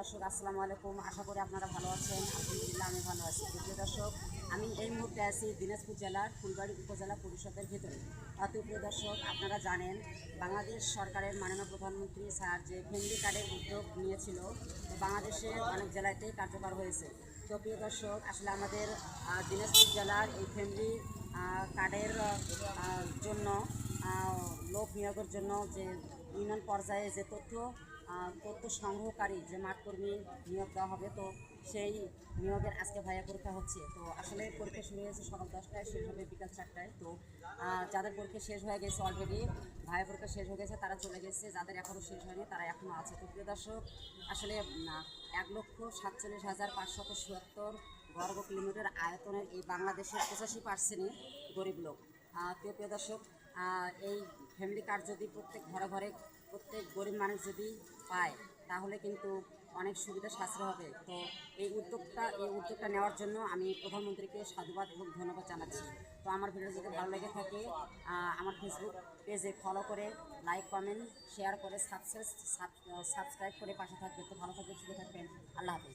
দর্শক আসসালামু আলাইকুম, আশা করি আপনারা ভালো আছেন। আলহামদুলিল্লাহ আমি ভালো আছি। প্রিয় দর্শক, আমি এই মুহূর্তে আছি দিনাজপুর জেলার ফুলবাড়ি উপজেলা পরিষদের ভেতরে। প্রিয় দর্শক, আপনারা জানেন বাংলাদেশ সরকারের মাননীয় প্রধানমন্ত্রী স্যার যে ফ্যামিলি কার্ডের উদ্যোগ নিয়েছিল, তো বাংলাদেশের অনেক জেলাতেই কার্যকর হয়েছে। তো প্রিয় দর্শক, আসলে আমাদের দিনাজপুর জেলার এই ফ্যামিলি কার্ডের জন্য লোক নিয়োগের জন্য যে ইউনিয়ন পর্যায়ে যে তথ্য সংগ্রহকারী যে মাঠকর্মী নিয়োগ দেওয়া হবে, তো সেই নিয়োগের আজকে ভাইয়া পরীক্ষা হচ্ছে। তো আসলে পরীক্ষা শুরু হয়েছে সকাল 10টায়, শেষ হবে বিকাল 4টায়। তো যাদের পরীক্ষা শেষ হয়ে গেছে অলরেডি, ভাইয়া পরীক্ষা শেষ হয়ে গেছে, তারা চলে গেছে। যাদের এখনও শেষ হয়নি তারা এখনও আছে। তো প্রিয় দর্শক, আসলে 1,47,577 বর্গ কিলোমিটার আয়তনের এই বাংলাদেশের 85% গরিব লোক। প্রিয় দর্শক, এই ফ্যামিলি কার্ড যদি প্রত্যেক ঘরে ঘরে প্রত্যেক গরিব মানুষ যদি পায়, তাহলে কিন্তু অনেক সুবিধা সাশ্রয় হবে। তো এই উদ্যোগটা নেওয়ার জন্য আমি প্রধানমন্ত্রীকে সাধুবাদ এবং ধন্যবাদ জানাচ্ছি। তো আমার ভিডিও যদি ভালো লেগে থাকে, আমার ফেসবুক পেজে ফলো করে লাইক কমেন্ট শেয়ার করে সাবস্ক্রাইব করে পাশে থাকবেন। তো ভালো থাকবেন, সুস্থ থাকবেন। আল্লাহ হাফেজ।